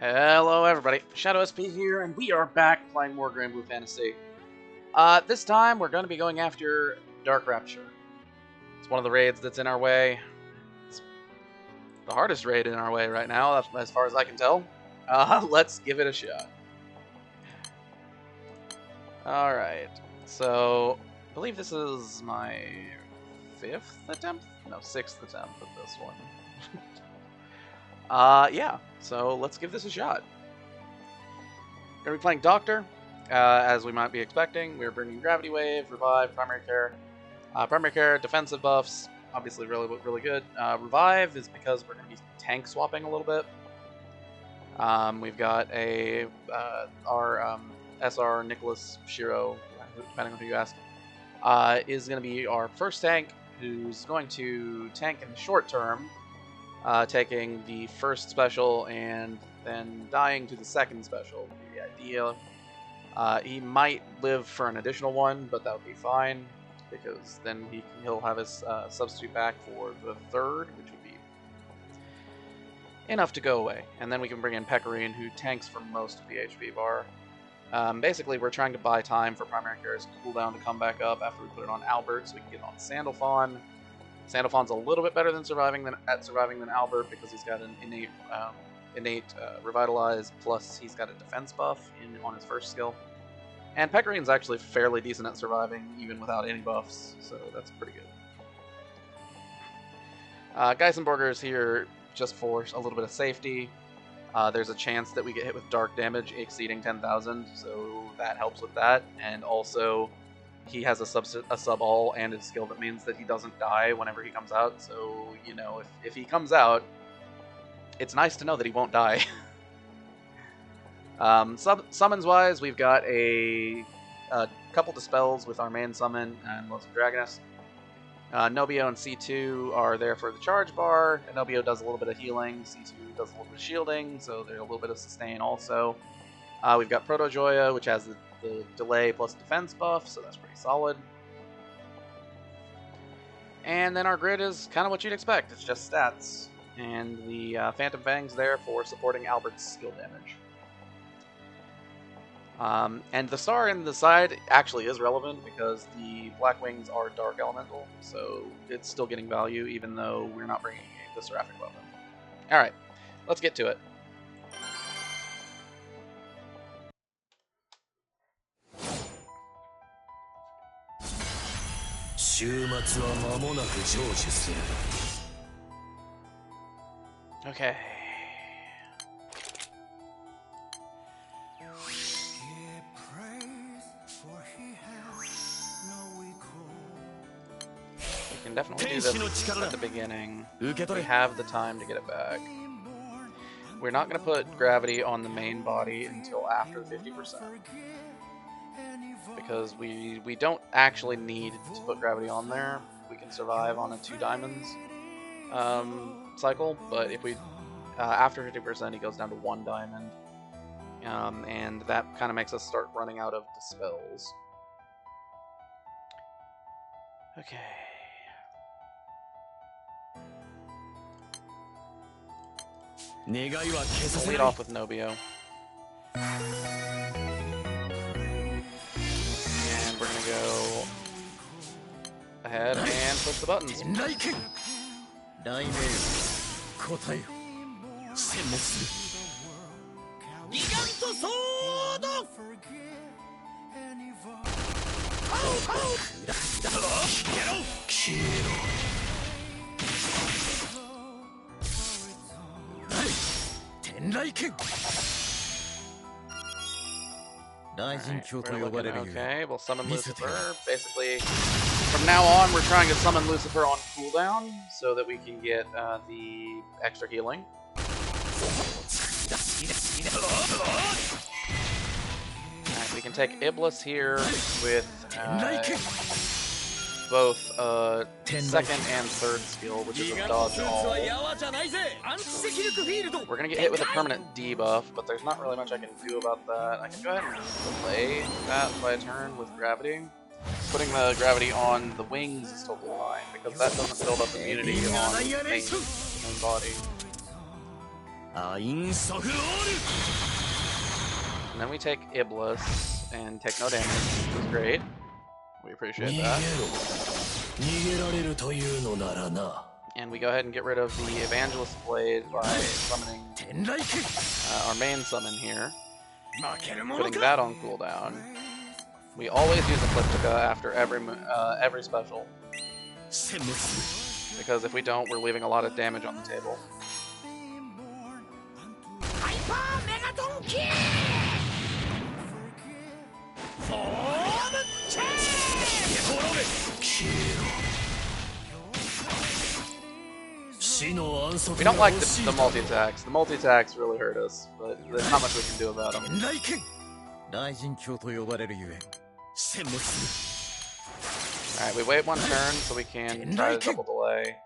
Hello everybody, Shadow SP here, and we are back playing more Granblue Fantasy. This time we're going to be going after Dark Rapture. It's one of the raids that's in our way. It's the hardest raid in our way right now, as far as I can tell. Let's give it a shot. Alright, so I believe this is my 5th attempt? No, 6th attempt at this one. Yeah, so let's give this a shot. We're going to be playing Doctor, as we might be expecting. We're bringing Gravity Wave, Revive, Primary Care. Primary Care, defensive buffs, obviously really good. Revive is because we're going to be tank swapping a little bit. We've got our SR Nicholas Shiro, depending on who you ask, is going to be our first tank, who's going to tank in the short term, taking the first special and then dying to the second special would be the idea. He might live for an additional one, but that would be fine, because then he'll have his substitute back for the third, which would be enough to go away. And then we can bring in Pecorine, who tanks for most of the HP bar. Basically, we're trying to buy time for Primary Care's cooldown to come back up after we put it on Albert, so we can get it on Sandalphon. Sandalphon's a little bit better than surviving than Albert, because he's got an innate revitalize, plus he's got a defense buff on his first skill. And Pecorine's actually fairly decent at surviving even without any buffs, so that's pretty good. Geisenborger's here just for a little bit of safety. There's a chance that we get hit with dark damage exceeding 10,000, so that helps with that. And also, he has a sub-all and a skill that means that he doesn't die whenever he comes out. So, you know, if he comes out, it's nice to know that he won't die. Summons-wise, we've got a couple dispels with our main summon and Lonesome Dragoness. Nobio and C2 are there for the charge bar. Nobio does a little bit of healing, C2 does a little bit of shielding, so there's a little bit of sustain also. We've got Proto-Joya, which has the delay plus defense buff, so that's pretty solid. And then our grid is kind of what you'd expect, it's just stats. And the Phantom Fang's there for supporting Albert's skill damage. And the star in the side actually is relevant because the Black Wings are Dark Elemental, so it's still getting value even though we're not bringing the Seraphic weapon. Alright, let's get to it. Okay. We can definitely do this at the beginning. We have the time to get it back. We're not going to put gravity on the main body until after 50%. Because we don't actually need to put gravity on there. We can survive on a 2 diamonds cycle, but if we after 50% he goes down to 1 diamond, and that kind of makes us start running out of dispels. Okay. We'll lead off with Nobio. And we're gonna go ahead and push the buttons. Okay, we'll summon Lucifer. Basically, from now on, we're trying to summon Lucifer on cooldown so that we can get the extra healing. Alright, we can take Iblis here with both second and third skill, which is a dodge all. We're gonna get hit with a permanent debuff, but there's not really much I can do about that. I can go ahead and delay that by a turn with gravity. Putting the gravity on the wings is totally fine, because that doesn't build up immunity on the main body. And then we take Iblis and take no damage, which is great. We appreciate that. And we go ahead and get rid of the Evangelist Blade by summoning our main summon here. Putting that on cooldown. We always use Ecliptica after every special. Because if we don't, we're leaving a lot of damage on the table. We don't like the multi-attacks. The multi-attacks really hurt us, but there's not much we can do about them. Alright, we wait one turn so we can try to double delay.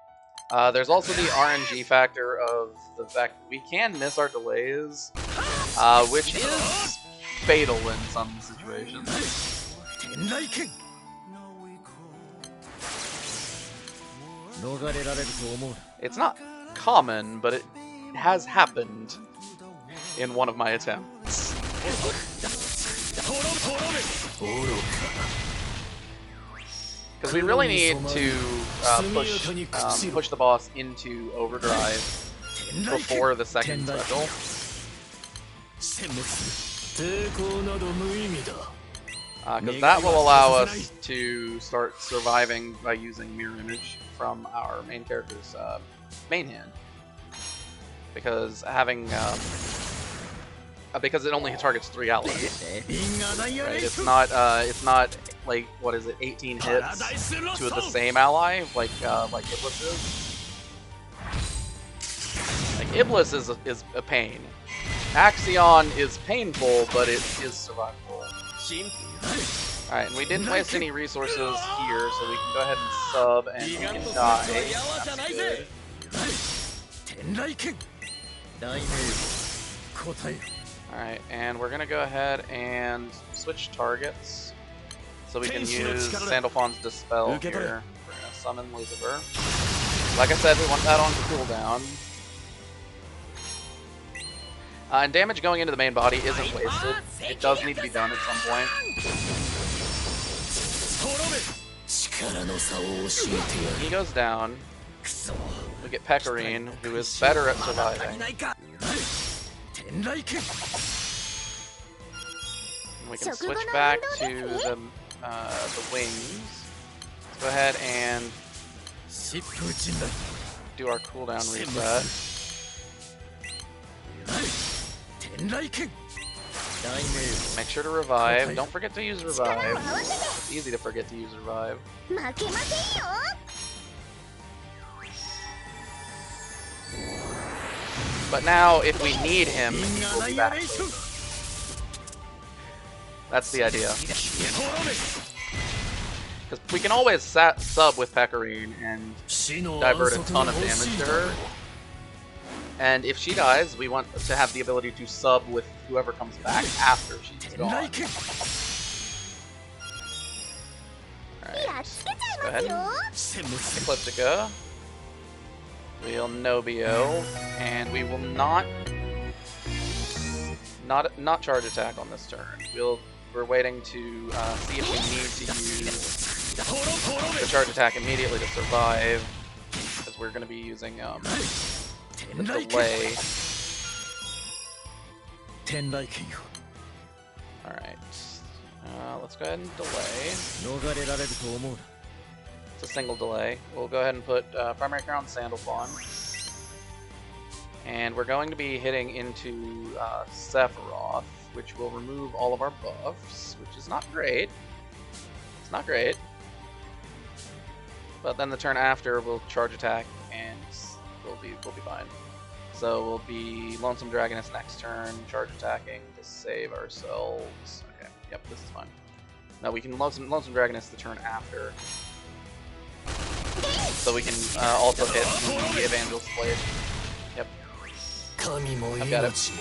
There's also the RNG factor of the fact that we can miss our delays, which is fatal in some situations. It's not common, but it has happened in one of my attempts. Because we really need to push the boss into overdrive before the second special. Because that will allow us to start surviving by using Mirror Image from our main character's main hand. Because having because it only targets 3 allies. Right? It's not like, what is it, 18 hits to the same ally like Iblis is. Like Iblis is a pain. Axion is painful, but it is survivable. Alright, and we didn't waste any resources here, so we can go ahead and sub and we can die. That's good. Alright, and we're gonna go ahead and switch targets. So we can use Sandalphon's Dispel here. We're gonna summon Lucifer. Like I said, we want that on cooldown. And damage going into the main body isn't wasted. It does need to be done at some point. He goes down. We get Pecorine, who is better at surviving. And we can switch back to the wings. Let's go ahead and do our cooldown reset. Make sure to revive. Don't forget to use revive. It's easy to forget to use revive. But now, if we need him, we'll be back. That's the idea. Because we can always sub with Pecorine and divert a ton of damage to her. And if she dies, we want to have the ability to sub with whoever comes back after she's gone. Alright, let's go ahead and Ecliptica. We'll Nobio, and we will not charge attack on this turn. We're waiting to see if we need to use the charge attack immediately to survive, because we're going to be using the delay. Alright, let's go ahead and delay. It's a single delay. We'll go ahead and put primary care on Sandalphon. And we're going to be hitting into Sephiroth, which will remove all of our buffs, which is not great. It's not great. But then the turn after, we'll charge attack, and we'll be fine. So we'll be Lonesome Dragoness next turn, charge attacking to save ourselves. Okay, yep, this is fine. No, we can Lonesome Dragoness the turn after. So we can also hit the Evangelist Blade. Yep. I've got it.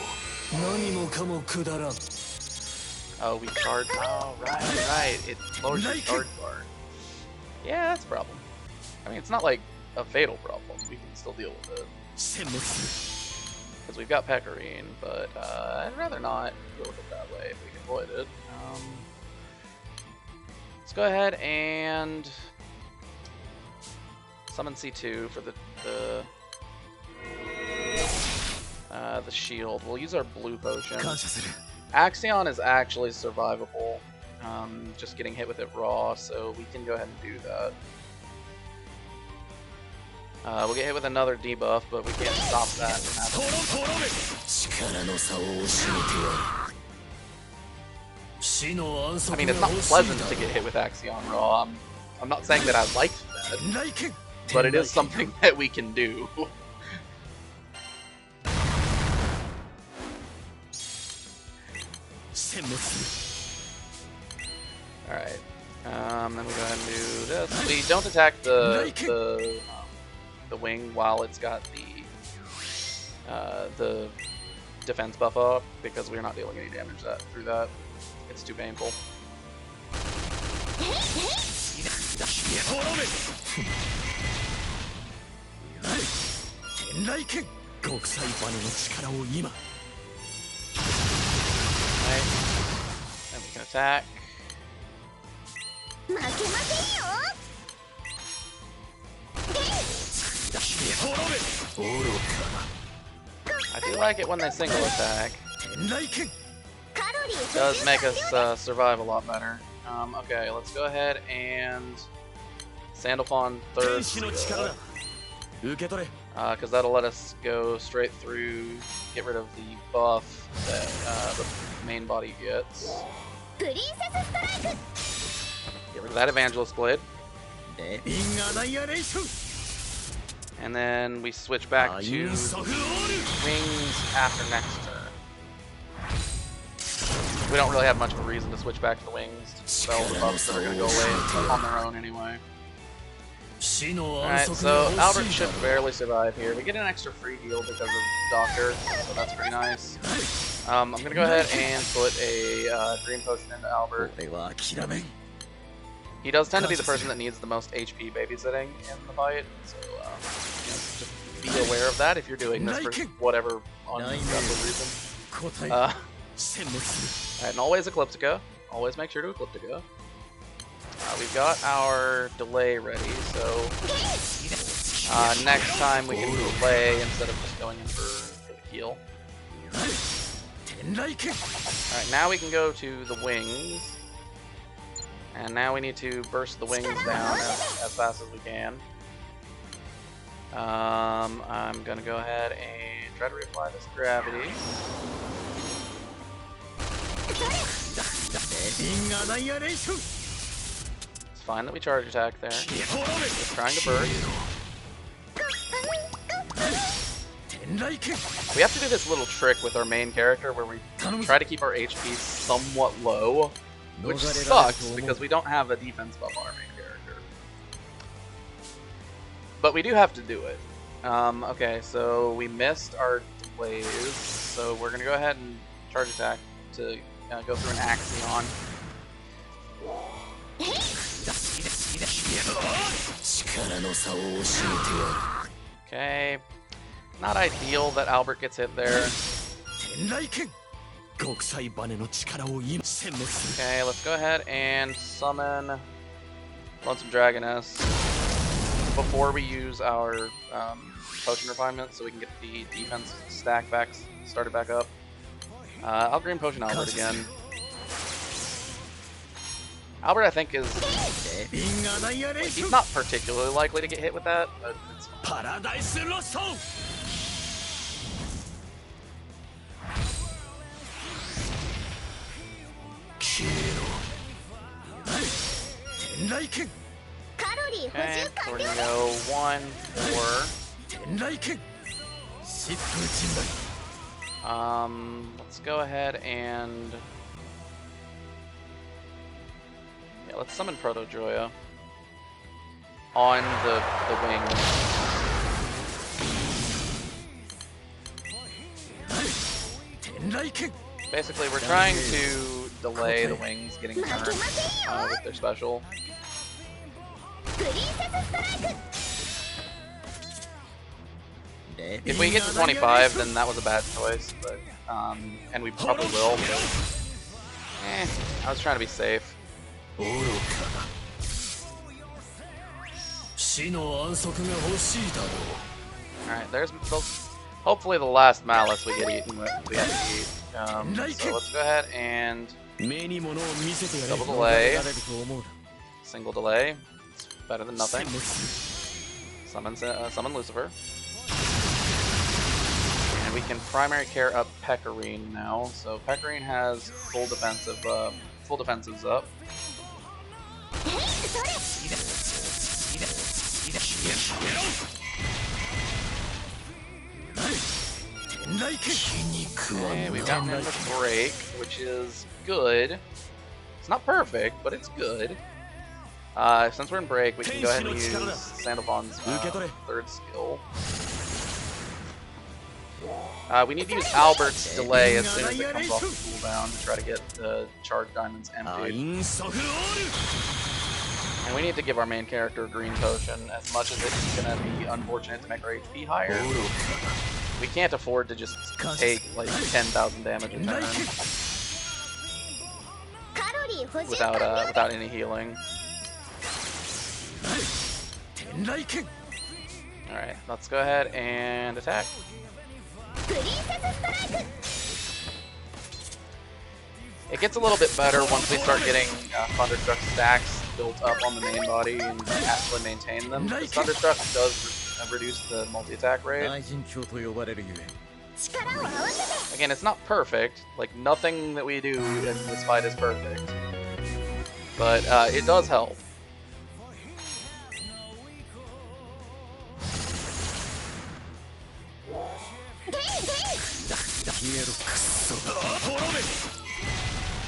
Oh, we charge. Oh, right. It lowers your charge bar. Yeah, that's a problem. I mean, it's not like a fatal problem. We can still deal with it. because we've got Pecorine, but I'd rather not deal with it that way if we can avoid it. Let's go ahead and summon C2 for the shield. We'll use our blue potion. Axion is actually survivable, just getting hit with it raw, so we can go ahead and do that. We'll get hit with another debuff, but we can't stop that from happening. I mean, it's not pleasant to get hit with Axion raw. I'm not saying that I liked that, but it is something that we can do. Alright, then we go ahead and do this. We don't attack the wing while it's got the defense buff up, because we're not dealing any damage through that. It's too painful. Right. Then we can attack. I do like it when they single attack. It does make us survive a lot better. Okay, let's go ahead and Sandalphon third because that'll let us go straight through, get rid of the buff that the main body gets. Get rid of that Evangelist Blade. And then we switch back to wings after next turn. We don't really have much of a reason to switch back to the wings to spell the buffs that are going to go away on their own anyway. Alright, so Albert should barely survive here. We get an extra free heal because of Doctor, so that's pretty nice. I'm going to go ahead and put a green potion into Albert. He does tend to be the person that needs the most HP babysitting in the fight, so just be aware of that if you're doing this for whatever ungodly reason. Alright, and always Ecliptica. Always make sure to Ecliptica. We've got our delay ready, so next time we can delay instead of just going in for the heal. Alright, now we can go to the wings. And now we need to burst the wings down as fast as we can. I'm gonna go ahead and try to reapply this gravity. It's fine that we charge attack there. Just trying to burst. We have to do this little trick with our main character where we try to keep our HP somewhat low, which sucks because we don't have a defense buff on our main character. But we do have to do it. Okay, so we missed our delays, so we're gonna go ahead and charge attack to go through an Axion. Okay, not ideal that Albert gets hit there. Okay, let's go ahead and summon Lonesome Dragoness before we use our potion refinement so we can get the defense stack started back up. I'll green potion Albert again. Albert, I think, he's not particularly likely to get hit with that, but it's fine. Okay, so we're gonna go 1, 4. Let's go ahead and let's summon Proto-Joya on the wing. Basically, we're trying to delay the wings getting turned with their special. If we get to 25, then that was a bad choice, but and we probably will. But, I was trying to be safe. Alright, there's hopefully the last malice we get eaten with. We have to eat. So let's go ahead and double delay, single delay. It's better than nothing. Summon Lucifer. And we can primary care up Pecorine now. So Pecorine has full defensives up. Okay, we've gotten rid of break, which is good. It's not perfect, but it's good. Since we're in break, we can go ahead and use Sandalphon's third skill. We need to use Albert's delay as soon as it comes off the cooldown to try to get the charge diamonds emptied. And we need to give our main character a green potion, as much as it's going to be unfortunate to make our HP higher. We can't afford to just take like 10,000 damage a turn without any healing. Alright, let's go ahead and attack. It gets a little bit better once we start getting Thunderstruck stacks built up on the main body and actually maintain them. Thunderstruck does reduce the multi-attack rate. Again, it's not perfect. Like, nothing that we do in this fight is perfect. But it does help.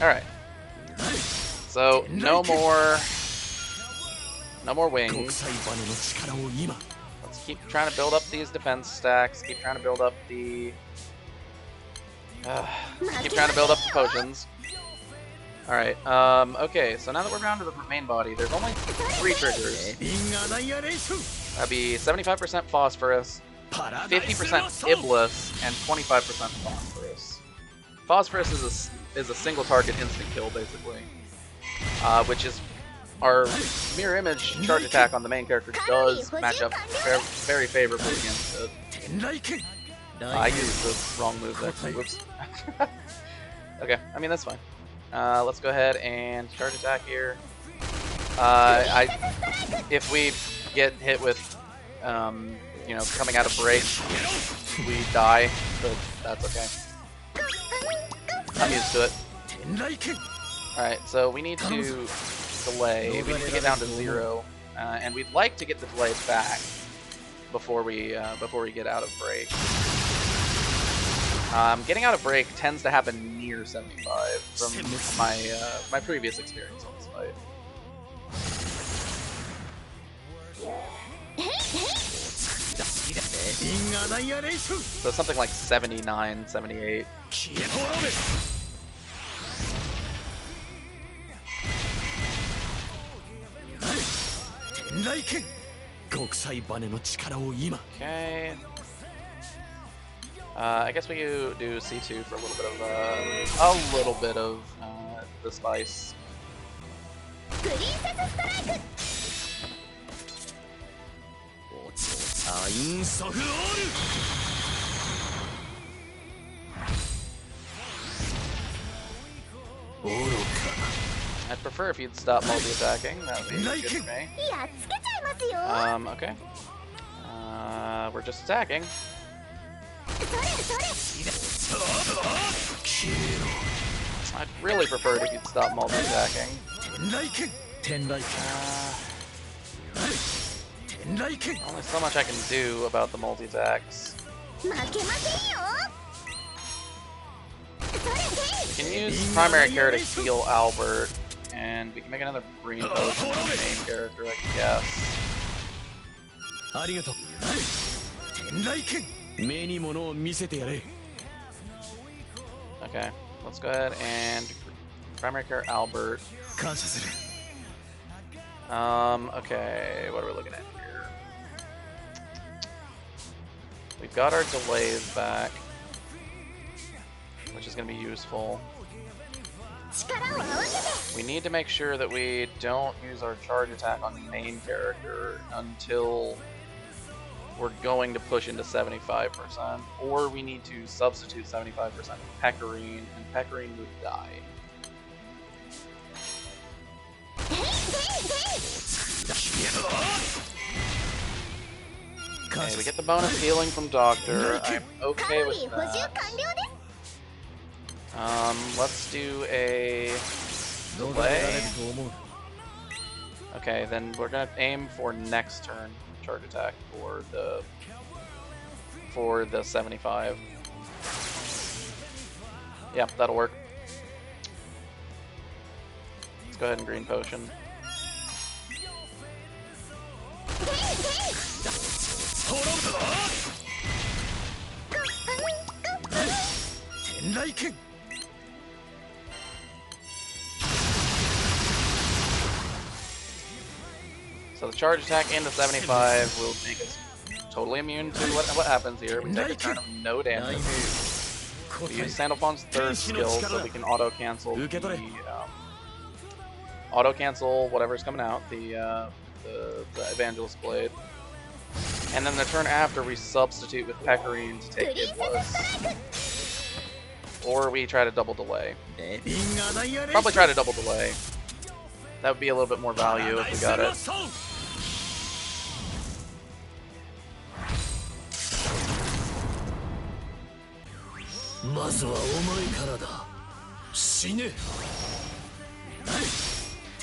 Alright. So, no more wings. Let's keep trying to build up these defense stacks. Keep trying to build up the potions. Alright, okay, so now that we're down to the main body, there's only 3 triggers. That'd be 75% Phosphorus, 50% Iblis, and 25% Phosphorus. Phosphorus is a single target instant kill, basically. Which is our mirror image charge attack on the main character does match up very favorably against it. I used the wrong move there. Whoops. Okay, I mean, that's fine. Let's go ahead and charge attack here. If we get hit with, you know, coming out of break, we die, but that's okay. I'm used to it. Alright, so we need to delay. We need to get down to 0, and we'd like to get the delay back before we get out of break. Getting out of break tends to happen near 75 from my previous experience on this fight. So something like 79, 78. Okay. I guess we do C2 for a little bit of the spice. I'd prefer if you'd stop multi-attacking. That would be good for me. Okay. We're just attacking. I'd really prefer it if you'd stop multi-attacking. Only so much I can do about the multi-attacks. We can use primary care to heal Albert, and we can make another green potion on the main character, I guess. Okay, let's go ahead and primary care Albert. Okay, what are we looking at here? We've got our delays back, which is going to be useful. We need to make sure that we don't use our charge attack on the main character until we're going to push into 75%, or we need to substitute 75% with Pecorine, and Pecorine would die. Okay, we get the bonus healing from Doctor. I'm okay with that. Let's do a delay. Okay, then we're gonna aim for next turn charge attack for the 75. Yep, that'll work. Let's go ahead and green potion. So the charge attack into 75 will make us totally immune to what happens here. We take a turn of no damage. We use Sandalphon's third skill so we can auto-cancel whatever's coming out, the Evangelist Blade. And then the turn after, we substitute with Pecorine to take Iblis. Or we try to double delay. Probably try to double delay. That would be a little bit more value if we got it.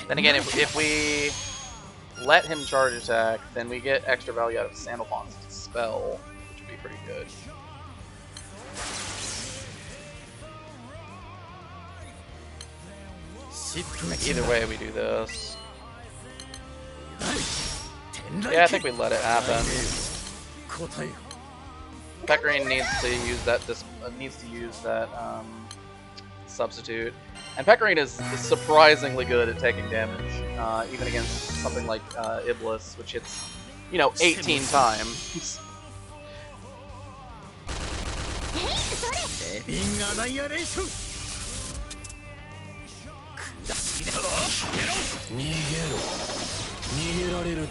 Then again, if we let him charge attack, then we get extra value out of Sandalphon's spell, which would be pretty good. Like either way we do this. Yeah, I think we let it happen. Pecorine needs to use that substitute, and Pecorine is surprisingly good at taking damage, even against something like Iblis, which hits, 18 times.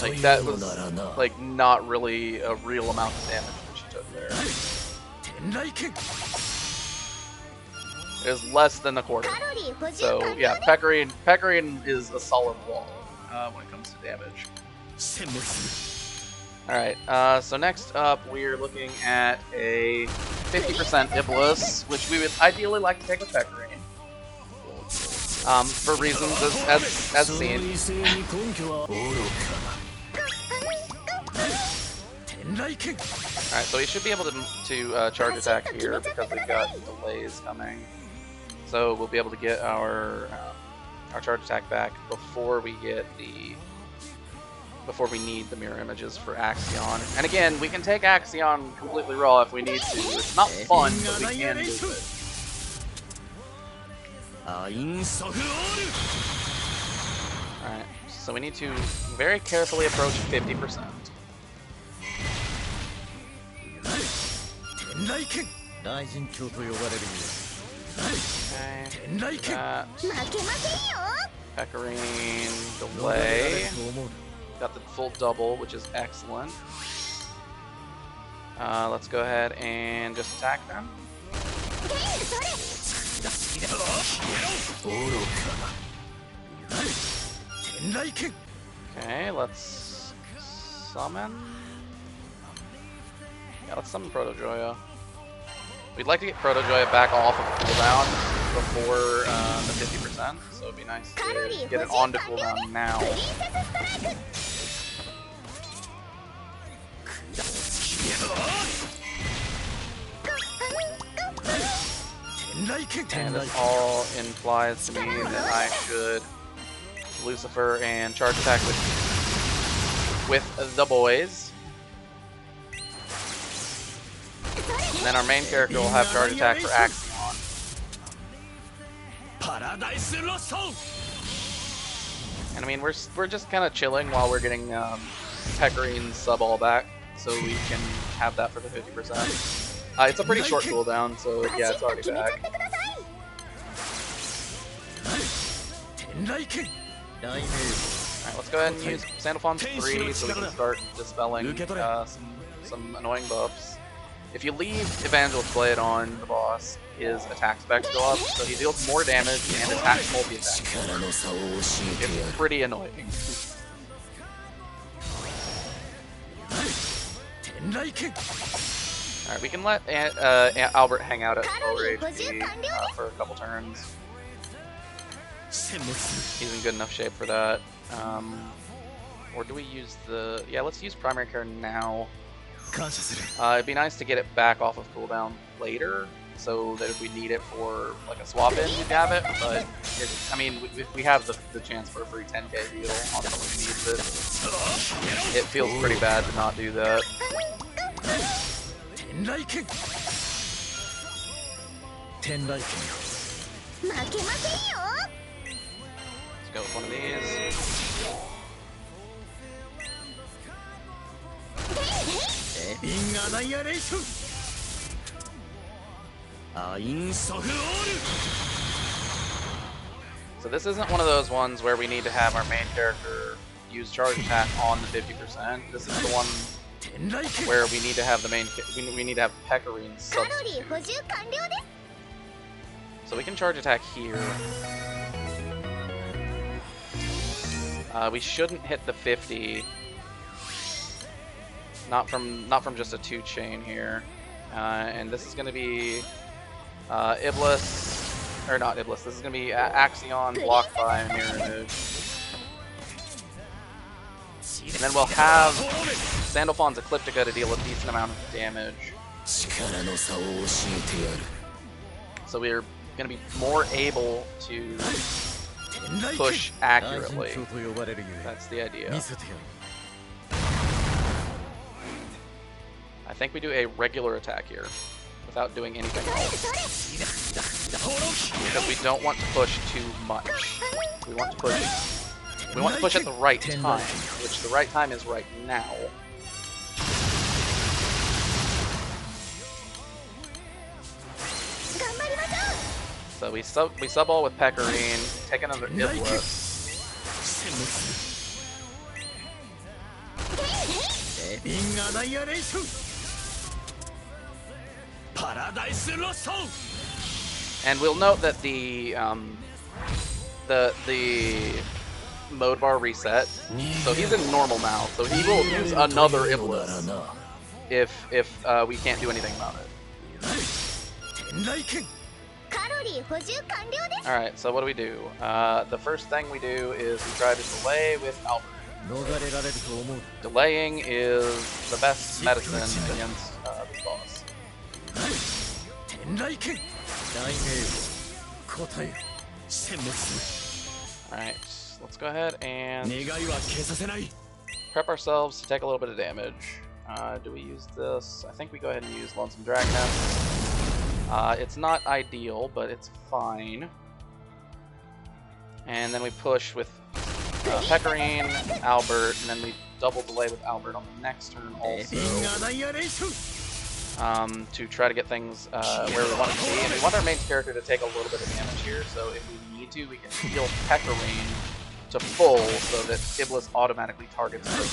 Like that was like not really a real amount of damage that she took there. It was less than a quarter. So yeah, Pecorine is a solid wall when it comes to damage. Alright, so next up we're looking at a 50% Iblis, which we would ideally like to take with Pecorine. For reasons as seen. Alright, so we should be able to charge attack here because we've got delays coming. So we'll be able to get our charge attack back before we need the mirror images for Axion. And again, we can take Axion completely raw if we need to. It's not fun, but we can do it. Alright, so we need to very carefully approach 50%. Okay. Pecorine delay. Got the full double, which is excellent. Let's go ahead and just attack them. Okay, let's summon. Yeah, let's summon Protojoya. We'd like to get Protojoya back off of cooldown before the 50%, so it'd be nice to get it onto cooldown now. And this all implies to me that I should Lucifer and charge attack with the boys. And then our main character will have charge attack for Axion. And I mean, we're just kind of chilling while we're getting Pecorine's sub all back. so we can have that for the 50%. It's a pretty short cooldown, so yeah, it's already back. Alright, let's go ahead and use Sandalphon's 3 so we can start dispelling some annoying buffs. If you leave Evangelist Blade on the boss, his attack specs go up, so he deals more damage and attacks multi-attack. It's pretty annoying. Alright, we can let Albert hang out at lower HP for a couple turns. He's in good enough shape for that. Or do we use the... Yeah, let's use primary care now. It'd be nice to get it back off of cooldown later, so that if we need it for like a swap in, we'd have it. But I mean, we have the chance for a free 10k deal on someone who needs it. It feels pretty bad to not do that. Let's go with one of these. So this isn't one of those ones where we need to have our main character use charge attack on the 50%. This is the one where we need to have the we need to have Pecorine substitute. So we can charge attack here. We shouldn't hit the 50. Not from just a 2-chain here. And this is going to be Iblis, or not Iblis. This is going to be Axion blocked by Mirror Image. And then we'll have Sandalphon's Ecliptica to deal a decent amount of damage. So we're going to be more able to push accurately. That's the idea. I think we do a regular attack here without doing anything else. Because we don't want to push too much. We want to push at the right time, which the right time is right now. So we sub all with Pecorine, take another Iblis. And we'll note that the mode bar reset, so he's in normal now, so he will use another Iblis if we can't do anything about it. Alright, so what do? The first thing we do is we try to delay with Albert. Delaying is the best medicine against this boss. Alright, let's go ahead and prep ourselves to take a little bit of damage. Do we use this? I think we go ahead and use Lonesome Dragoness. It's not ideal, but it's fine. And then we push with Pecorine, Albert, and then we double delay with Albert on the next turn also. To try to get things where we want it to be. And we want our main character to take a little bit of damage here, so if we need to, we can heal Pecorine to full so that Iblis automatically targets her.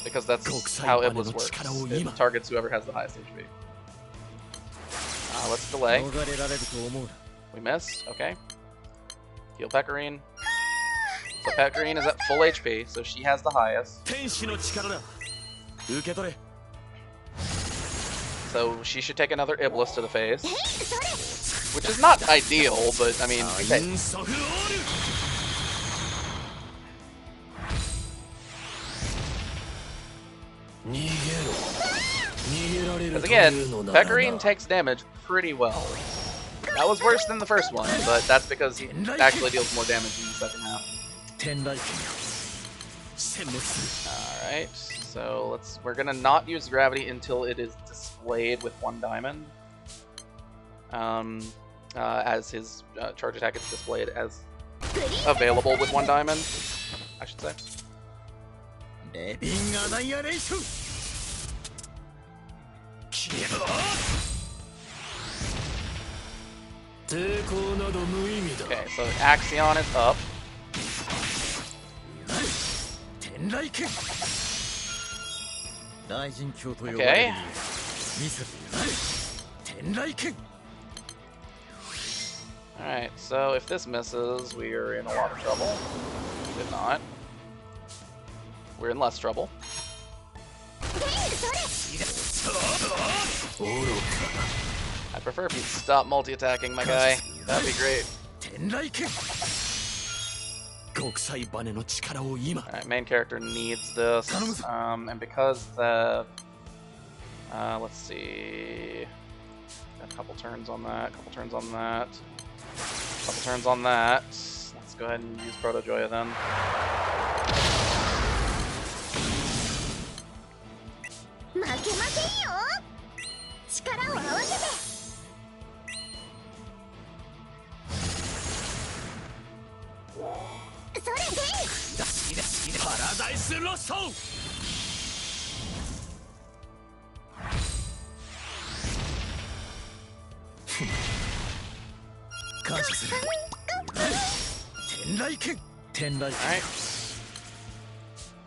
Because that's how Iblis works. It targets whoever has the highest HP. Let's delay. We missed. Okay. Heal Pecorine. So Pecorine is at full HP, so she has the highest. So she should take another Iblis to the face. Which is not ideal, but I mean, okay. Because again, Pecorine takes damage pretty well. That was worse than the first one, but that's because he actually deals more damage in the second half. Alright, so we're gonna not use gravity until it is displayed with 1 diamond. As his charge attack is displayed as available with 1 diamond, I should say. Okay, so Axion is up. Okay. Alright, so if this misses, we are in a lot of trouble. Did not. We're in less trouble. I'd prefer if you'd stop multi-attacking, my guy. That'd be great. Alright, main character needs this. And because the... let's see... Got a couple turns on that, couple turns on that. Couple turns on that. Let's go ahead and use Proto Joya then.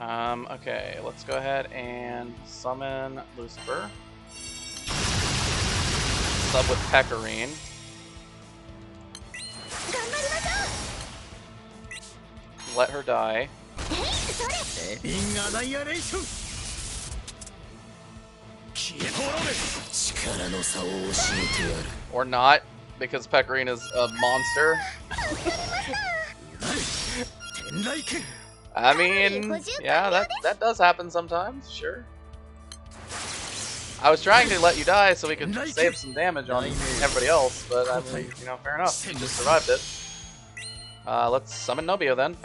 Alright. Okay, let's go ahead and summon Lucifer. Sub with Pecorine. Let her die. Or not, because Pecorine is a monster. I mean, yeah, that does happen sometimes, sure. I was trying to let you die so we could save some damage on everybody else, but I mean, you know, fair enough. You just survived it. Let's summon Nobio then.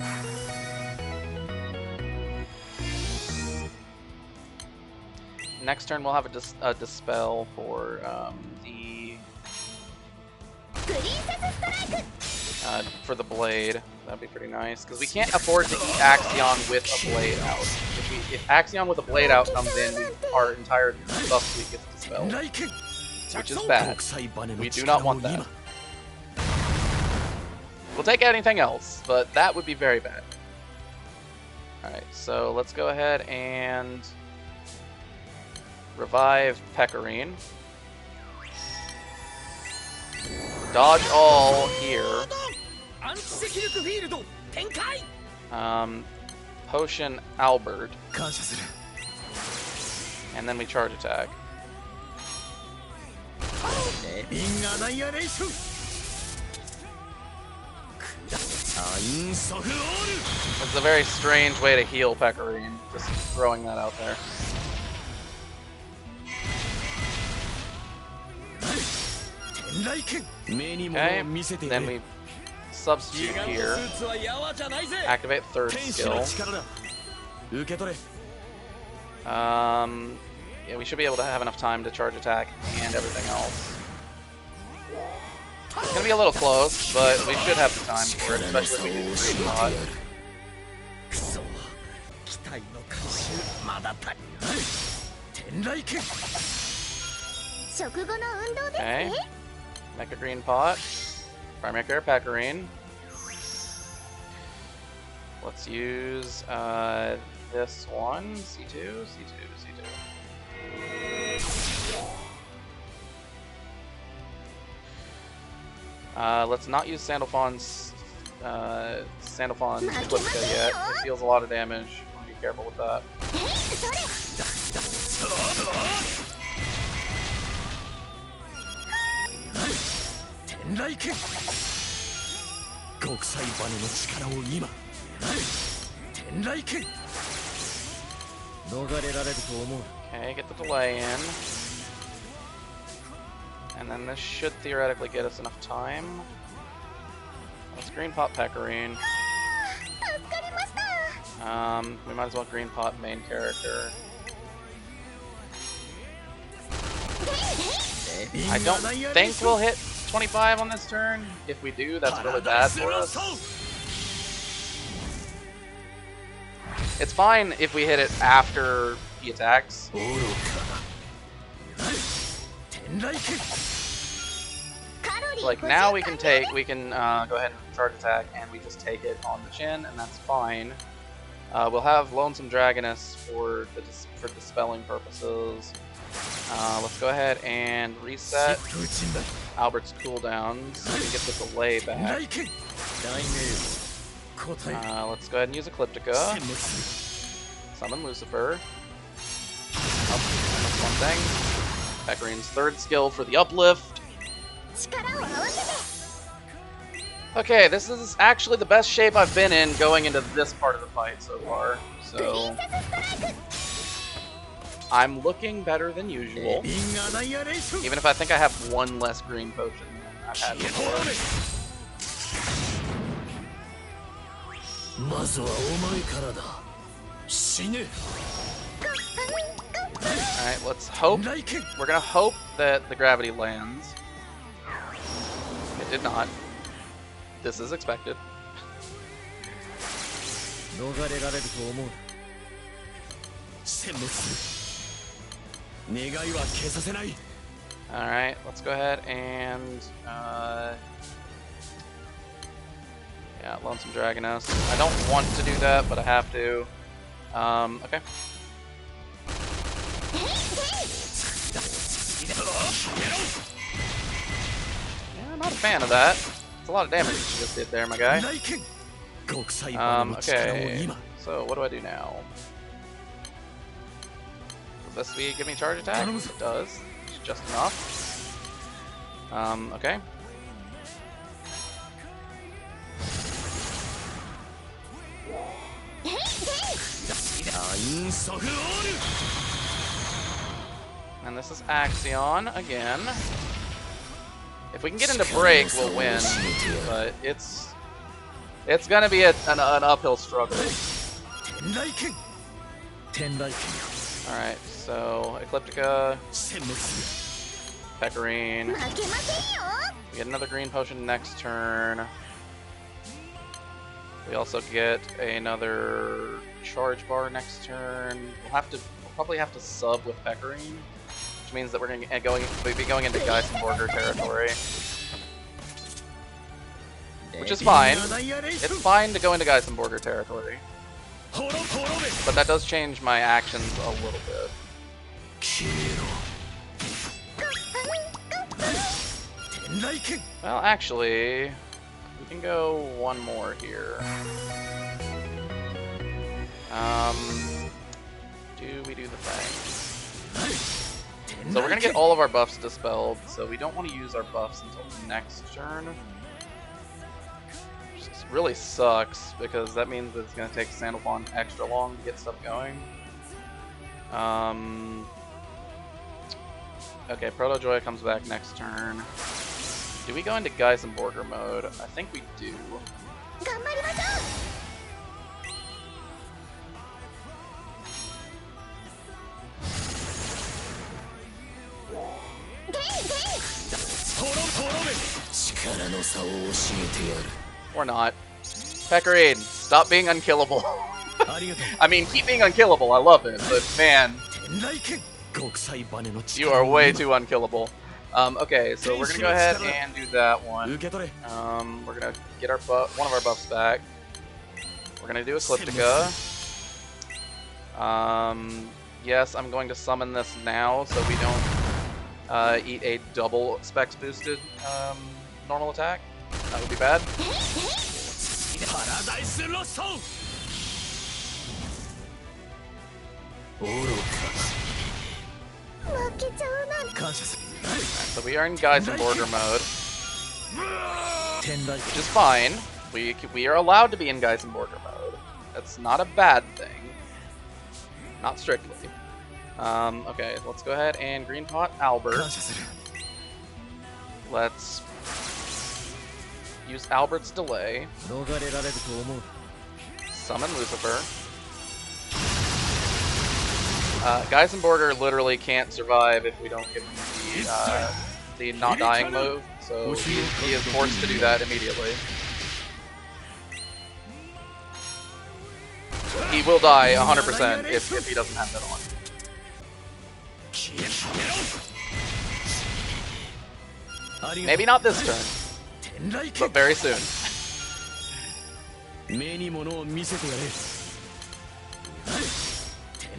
Next turn we'll have a dispel for the blade. That'd be pretty nice, because we can't afford to eat Axion with a blade out. If Axion with a blade out comes in, our entire buff suite gets dispelled, which is bad. We do not want that. We'll take anything else, but that would be very bad. Alright, so let's go ahead and revive Pecorine. Dodge all here. Potion Albert. And then we charge attack. It's a very strange way to heal Pecorine, just throwing that out there. Okay, then we substitute here. Activate third skill. Yeah, we should be able to have enough time to charge attack and everything else. It's gonna be a little close, but we should have the time for it, especially if we do the green mod. Okay. Make a green pot. Primary care Pecorine. Let's use this one. C2, C2, C2. Let's not use Sandalphon's Ecliptica yet. It deals a lot of damage. Be careful with that. Okay, get the delay in. And then this should theoretically get us enough time. Let's green pot Pecorine. We might as well green pot main character. I don't think we'll hit 25 on this turn. If we do, that's really bad for us. It's fine if we hit it after he attacks. Like now we can go ahead and charge attack, and we just take it on the chin, and that's fine. We'll have Lonesome Dragoness for dispelling purposes. Let's go ahead and reset Albert's cooldowns so we can get the delay back. Let's go ahead and use Ecliptica. Summon Lucifer. Oh, that's one thing. Pecarine's third skill for the uplift. Okay, this is actually the best shape I've been in going into this part of the fight so far. So I'm looking better than usual. Even if I think I have one less green potion than I've had before. Alright, let's hope. We're gonna hope that the gravity lands. It did not. This is expected. Alright, let's go ahead and yeah, Lonesome Dragoness. I don't want to do that, but I have to. Okay. Yeah, I'm not a fan of that. It's a lot of damage that you just did there, my guy. Okay, so what do I do now? Does this give me charge attack? It does. It's just enough. Okay. And this is Axion again. If we can get into break, we'll win, but it's gonna be an uphill struggle. Alright, so Ecliptica, Pecarine. We get another green potion next turn. We also get another charge bar next turn. We'll probably have to sub with Pecarine, which means that we'll be going into Geisenborger territory. Which is fine. It's fine to go into Geisenborger territory. But that does change my actions a little bit. Well, actually, we can go one more here. Do we do the thing? So we're gonna get all of our buffs dispelled, so we don't want to use our buffs until next turn. Which really sucks, because that means that it's gonna take Sandalphon extra long to get stuff going. Okay, Protojoy comes back next turn. Do we go into Geisenborger mode? I think we do. Or not. Pecarine, stop being unkillable. I mean, keep being unkillable, I love it, but man, you are way too unkillable. Okay, so we're gonna go ahead and do that one. We're gonna get our one of our buffs back. We're gonna do Ecliptica. Yes, I'm going to summon this now so we don't eat a double specs boosted normal attack. That would be bad. So we are in Geisenborger mode, which is fine. We are allowed to be in Geisenborger mode. That's not a bad thing. Not strictly. Okay, let's go ahead and green pot Albert. Let's use Albert's delay. Summon Lucifer. Geisenborger literally can't survive if we don't give him the not dying move, so he is forced to do that immediately. he will die 100% if he doesn't have that on. Maybe not this turn, but very soon.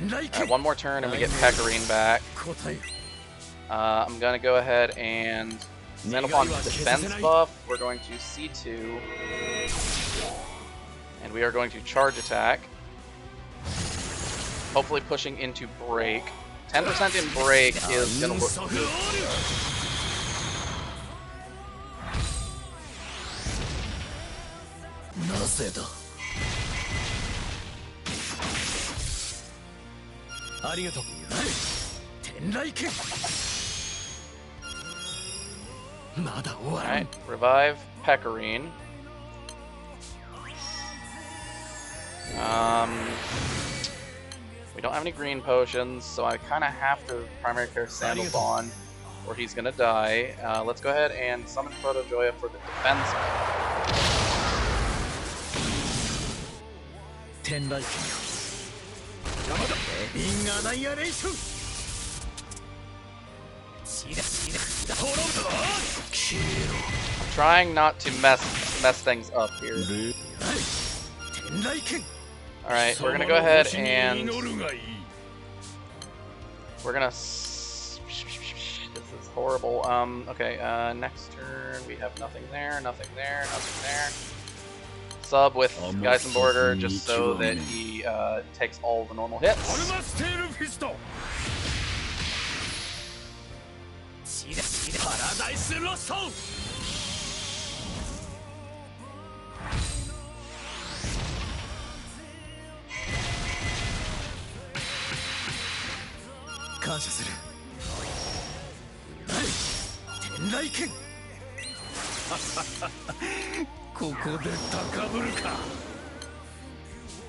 Alright, one more turn and we get Pecorine back. I'm gonna go ahead and send upon defense buff. We're going to C2. And we are going to charge attack. Hopefully pushing into break. 10% in break is gonna look good. Alright, revive Pecorine. We don't have any green potions, so I kind of have to primary care Sandals on, or he's gonna die. Let's go ahead and summon Protojoya for the defense. I'm trying not to mess things up here. Alright, we're gonna go ahead and we're gonna this is horrible. Okay, next turn we have nothing there, nothing there, nothing there. Sub with Geisenborger just so that he takes all the normal hits.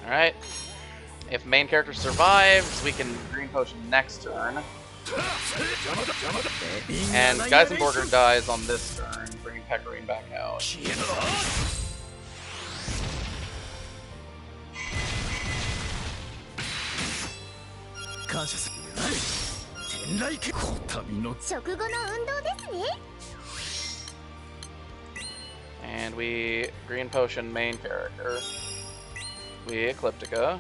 Alright. If main character survives, we can green potion next turn. And Geisenborger dies on this turn, bringing Pecorine back out. And we green potion main character. We Ecliptica.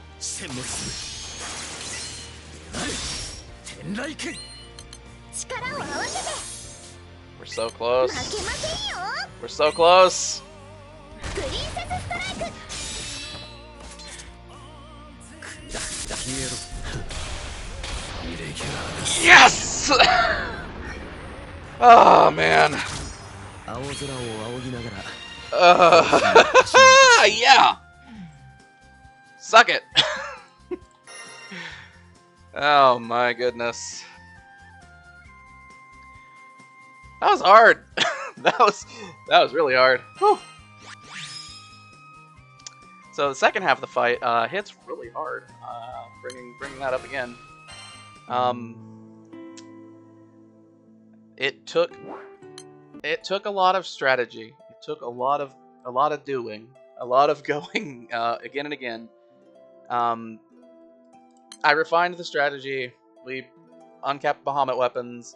We're so close. We're so close. Yes! Oh man. Yeah. Suck it. Oh my goodness. That was hard. that was really hard. Whew. So the second half of the fight hits really hard. Bringing that up again. It took a lot of strategy. It took a lot of doing, a lot of going again and again. I refined the strategy. We uncapped Bahamut weapons,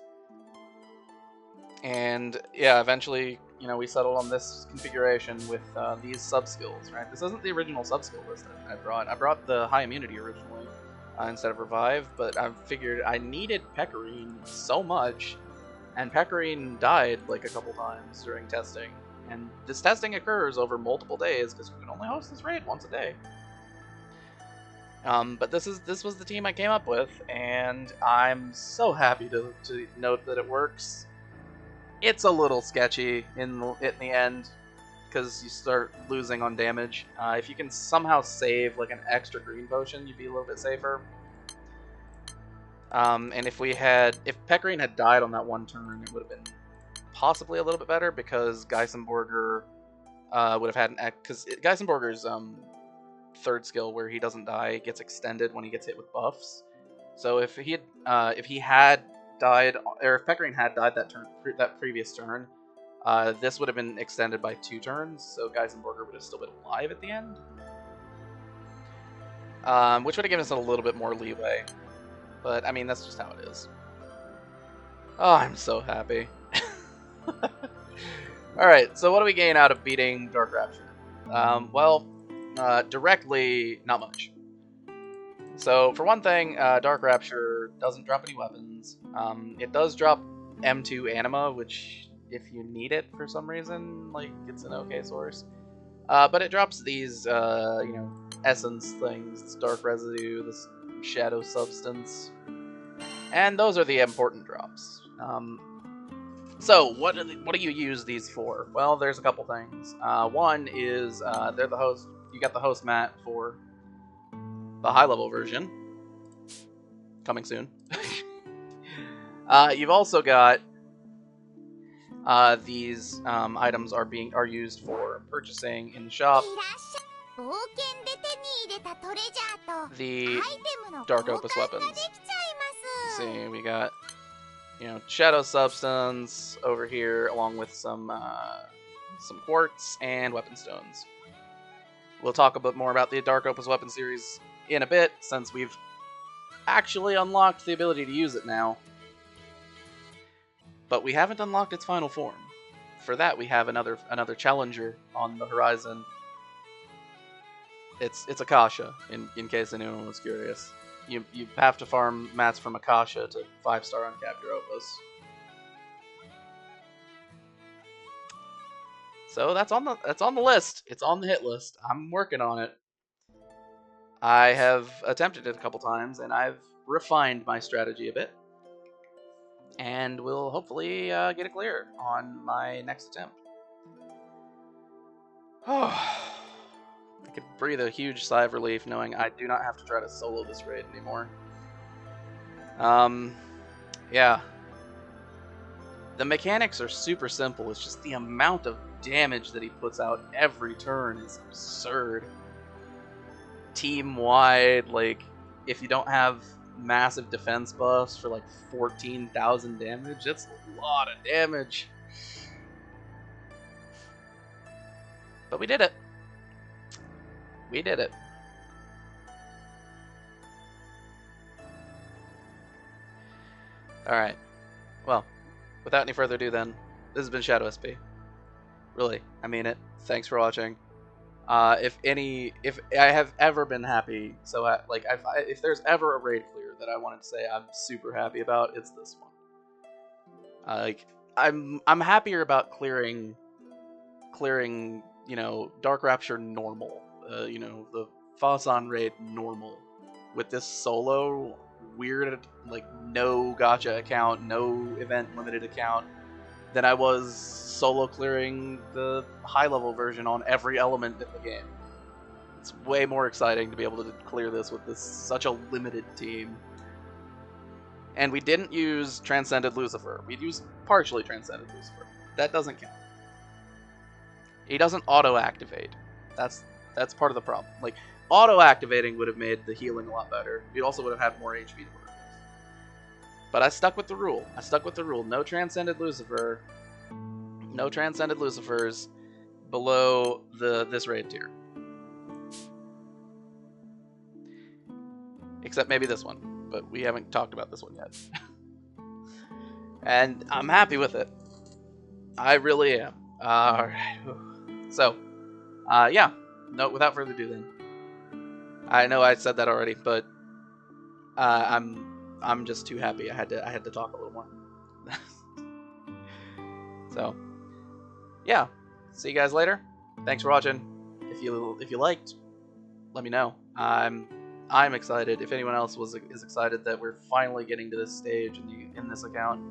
and yeah, eventually, we settled on this configuration with these sub skills. Right, this isn't the original sub skill list that I brought. I brought the high immunity originally instead of revive, but I figured I needed Pecorine so much, and Pecorine died like a couple times during testing. And this testing occurs over multiple days because you can only host this raid once a day. But this was the team I came up with, and I'm so happy to note that it works. It's a little sketchy in the end because you start losing on damage. If you can somehow save like an extra green potion, you'd be a little bit safer. And if Pecorine had died on that one turn, it would have been possibly a little bit better because Geisenborger would have had because Geisenborger's third skill where he doesn't die gets extended when he gets hit with buffs. So if he had died, or if Pecorine had died that previous turn, this would have been extended by 2 turns. So Geisenborger would have still been alive at the end. which would have given us a little bit more leeway. But, I mean, that's just how it is. Oh, I'm so happy. Alright, so what do we gain out of beating Dark Rapture? Well, directly, not much. So, for one thing, Dark Rapture doesn't drop any weapons. It does drop M2 Anima, which, if you need it for some reason, like, it's an okay source. But it drops these, you know, essence things, this dark residue, this shadow substance. And those are the important drops. So, what do you use these for? Well, there's a couple things. One is, they're the host. You got the host mat for the high-level version. Coming soon. You've also got these items are used for purchasing in the shop the Dark Opus weapons. See, we got, you know, shadow substance over here, along with some quartz and weapon stones. We'll talk a bit more about the Dark Opus weapon series in a bit, since we've actually unlocked the ability to use it now. But we haven't unlocked its final form. For that, we have another challenger on the horizon. It's Akasha, in case anyone was curious. You have to farm mats from Akasha to 5-star uncap your Opus. So that's on the list. It's on the hit list. I'm working on it. I have attempted it a couple times, and I've refined my strategy a bit. And we'll hopefully get it clear on my next attempt. Oh, I could breathe a huge sigh of relief knowing I do not have to try to solo this raid anymore. Yeah. The mechanics are super simple. It's just the amount of damage that he puts out every turn is absurd. Team-wide, like, if you don't have massive defense buffs for like 14,000 damage, that's a lot of damage. But we did it. We did it. Alright. Well, without any further ado then, this has been Shadow SP. Really, I mean it. Thanks for watching. If I have ever been happy, so like if there's ever a raid clear that I wanted to say I'm super happy about, it's this one. Like I'm happier about clearing, you know, Dark Rapture normal, you know, the Phosphorus raid normal, with this solo weird, like, no gacha account, no event limited account, than I was solo clearing the high level version on every element in the game. It's way more exciting to be able to clear this with such a limited team. And we didn't use Transcended Lucifer. We used partially Transcended Lucifer. That doesn't count. He doesn't auto-activate. That's part of the problem. Like, auto-activating would have made the healing a lot better. We also would have had more HP to work with. But I stuck with the rule. No Transcended Lucifer. No Transcended Lucifers below this raid tier. Except maybe this one. But we haven't talked about this one yet. And I'm happy with it. I really am. Alright. So, yeah. No, without further ado then. I know I said that already, but I'm just too happy. I had to talk a little more. So, yeah. See you guys later. Thanks for watching. If you liked, let me know. I'm excited. If anyone else is excited that we're finally getting to this stage in this account.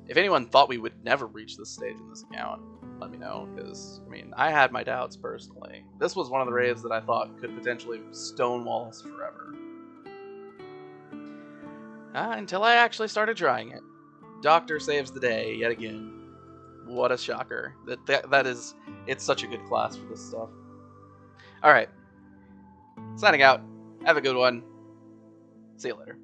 If anyone thought we would never reach this stage in this account, let me know, because, I mean, I had my doubts personally. This was one of the raids that I thought could potentially stonewall us forever. Until I actually started trying it. Doctor saves the day, yet again. What a shocker. That is, it's such a good class for this stuff. Alright. Signing out. Have a good one. See you later.